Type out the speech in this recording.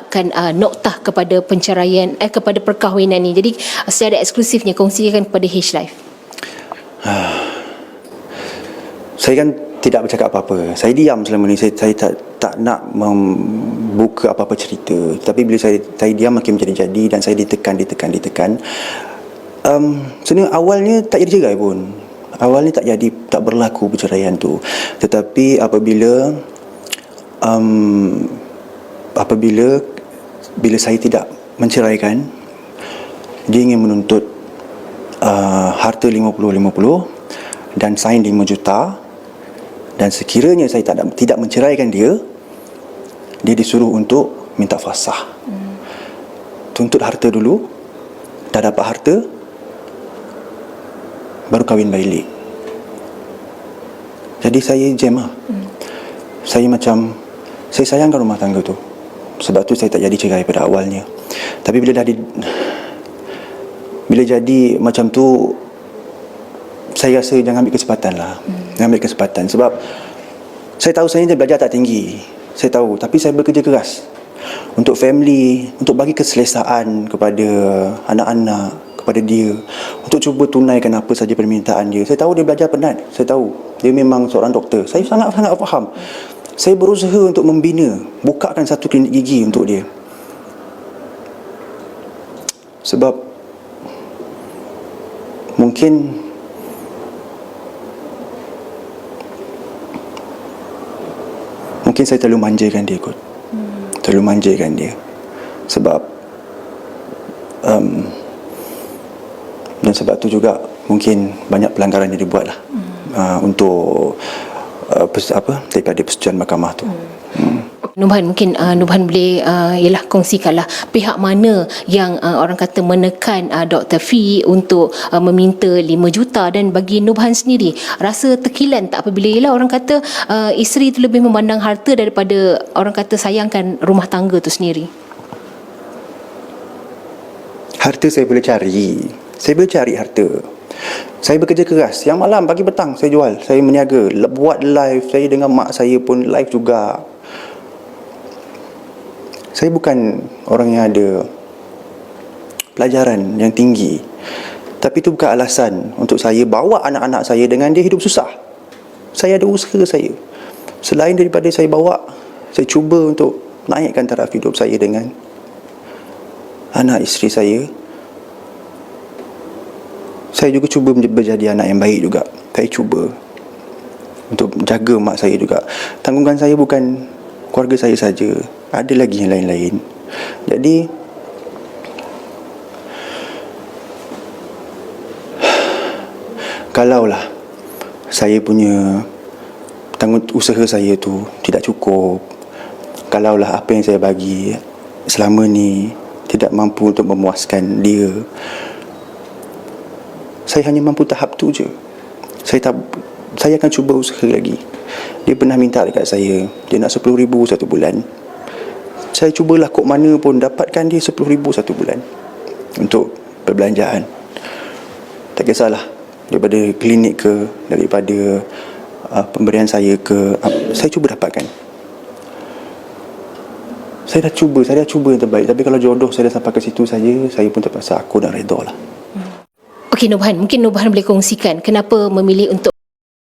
akan noktah kepada penceraian kepada perkahwinan ni. Jadi secara eksklusifnya kongsikan kepada H Live. Saya kan tidak bercakap apa-apa. Saya diam selama ni. Saya tak nak membuka apa-apa cerita. Tapi bila saya diam makin menjadi-jadi dan saya ditekan. Sebenarnya awalnya tak jadi cerai pun. Awalnya tak berlaku perceraian tu. Tetapi bila saya tidak menceraikan, dia ingin menuntut harta 50-50 dan sain 5 juta. Dan sekiranya saya tidak menceraikan dia disuruh untuk minta fasah. Tuntut harta dulu, dah dapat harta, baru kahwin balik. Jadi saya jam lah. Saya sayangkan rumah tangga tu. Sebab tu saya tak jadi cerai pada awalnya. Tapi bila jadi macam tu, saya rasa jangan ambil kesempatan lah. Jangan ambil kesempatan. Sebab saya tahu saya belajar tak tinggi, saya tahu. Tapi saya bekerja keras untuk family, untuk bagi keselesaan kepada anak-anak, kepada dia, untuk cuba tunaikan apa saja permintaan dia. Saya tahu dia belajar penat. Saya tahu dia memang seorang doktor. Saya sangat-sangat faham. Saya berusaha untuk membina, bukakan satu klinik gigi untuk dia. Sebab mungkin saya terlalu manjakan dia kot. Terlalu manjakan dia. Sebab dan sebab tu juga mungkin banyak pelanggaran yang dibuat lah untuk daripada persetujuan mahkamah tu. Nubhan, mungkin Nubhan boleh kongsikanlah pihak mana yang orang kata menekan Dr. Fee untuk meminta 5 juta, dan bagi Nubhan sendiri rasa tekilan tak apabila orang kata isteri itu lebih memandang harta daripada orang kata sayangkan rumah tangga tu sendiri. Harta saya boleh cari. Saya boleh cari harta. Saya bekerja keras. Yang malam, pagi, petang saya jual. Saya meniaga. Buat live. Saya dengan mak saya pun live juga. Saya bukan orang yang ada pelajaran yang tinggi. Tapi itu bukan alasan untuk saya bawa anak-anak saya dengan dia hidup susah. Saya ada usaha saya. Selain daripada saya bawa, saya cuba untuk naikkan taraf hidup saya dengan anak isteri saya. Saya juga cuba menjadi anak yang baik juga. Saya cuba untuk jaga mak saya juga. Tanggungan saya bukan keluarga saya saja, ada lagi yang lain-lain. Jadi kalaulah saya punya usaha saya tu tidak cukup, kalaulah apa yang saya bagi selama ni tidak mampu untuk memuaskan dia, saya hanya mampu tahap tu je. Saya akan cuba usaha lagi. Dia pernah minta dekat saya, dia nak 10,000 satu bulan. Saya cubalah kok mana pun dapatkan dia 10,000 satu bulan untuk perbelanjaan. Tak kisahlah, daripada klinik ke, daripada pemberian saya ke, saya cuba dapatkan. Saya dah cuba yang terbaik. Tapi kalau jodoh saya dah sampai ke situ saja, saya pun terpaksa aku dah redha lah. Okey Nubhan, mungkin Nubhan boleh kongsikan kenapa memilih untuk